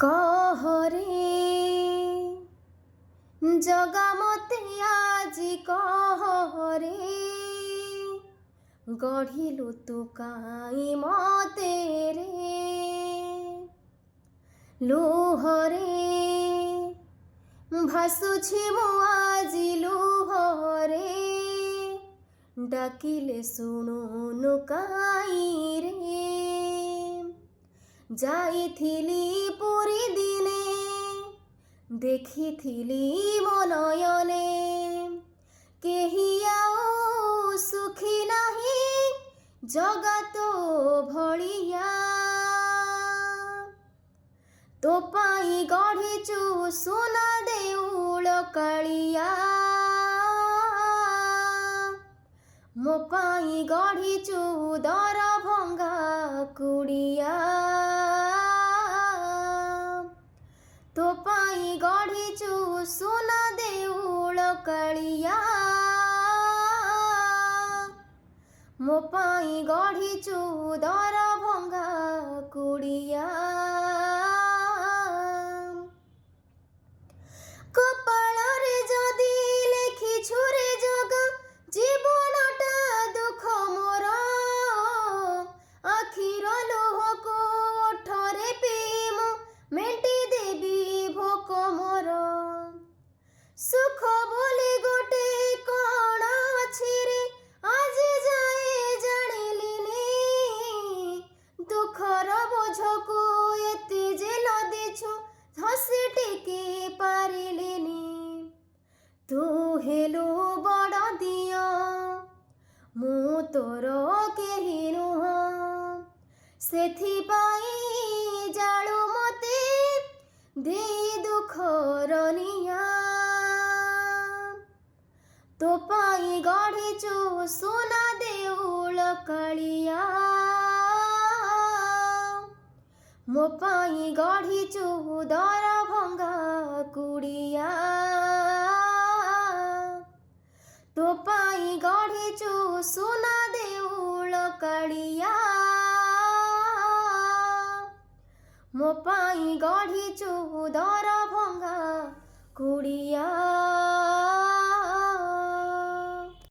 कहरे जगा मते आजी कहरे गढ़िलु तू काई मते रे लुहरे भासुछि मु आजी लुहरे डाकिले शुणुनु काई रे जाइथिली पुरी दिने देखिथिली मो नयने केही आउ सुखी नाही जगत भलिया तो पाई गढ़िचु सोना देउल कालिया मो पाई गढ़िचु दर भंगा कुड़िया तो पाई गढ़िचु सोना देउल कालिया मो पाई गढ़िचु दर भंगा कुड़िया कपाଳରେ जदि लेखिछु रे जग जीवनटा दुख मोर आखिर लुहको ओठरे पिमु मेंटी देवी भोक मोर सुख बोली गोटे कण अछि रे आज जाए जानिलिनी दुखर बोझको एते जे लदिछु हसी टिके पारिलिनी तू हेलो बड़ दिया मु तोर केही नुह सेथिपाई जालु मते देई दुखर निया तो पाई गढ़िचु सोना देउल कालिया मो पाई गढ़िचु दर भंगा कुड़िया तो पाई गढ़िचु सोना देउल कालिया मो पाई गढ़िचु दर भंगा कुड़िया।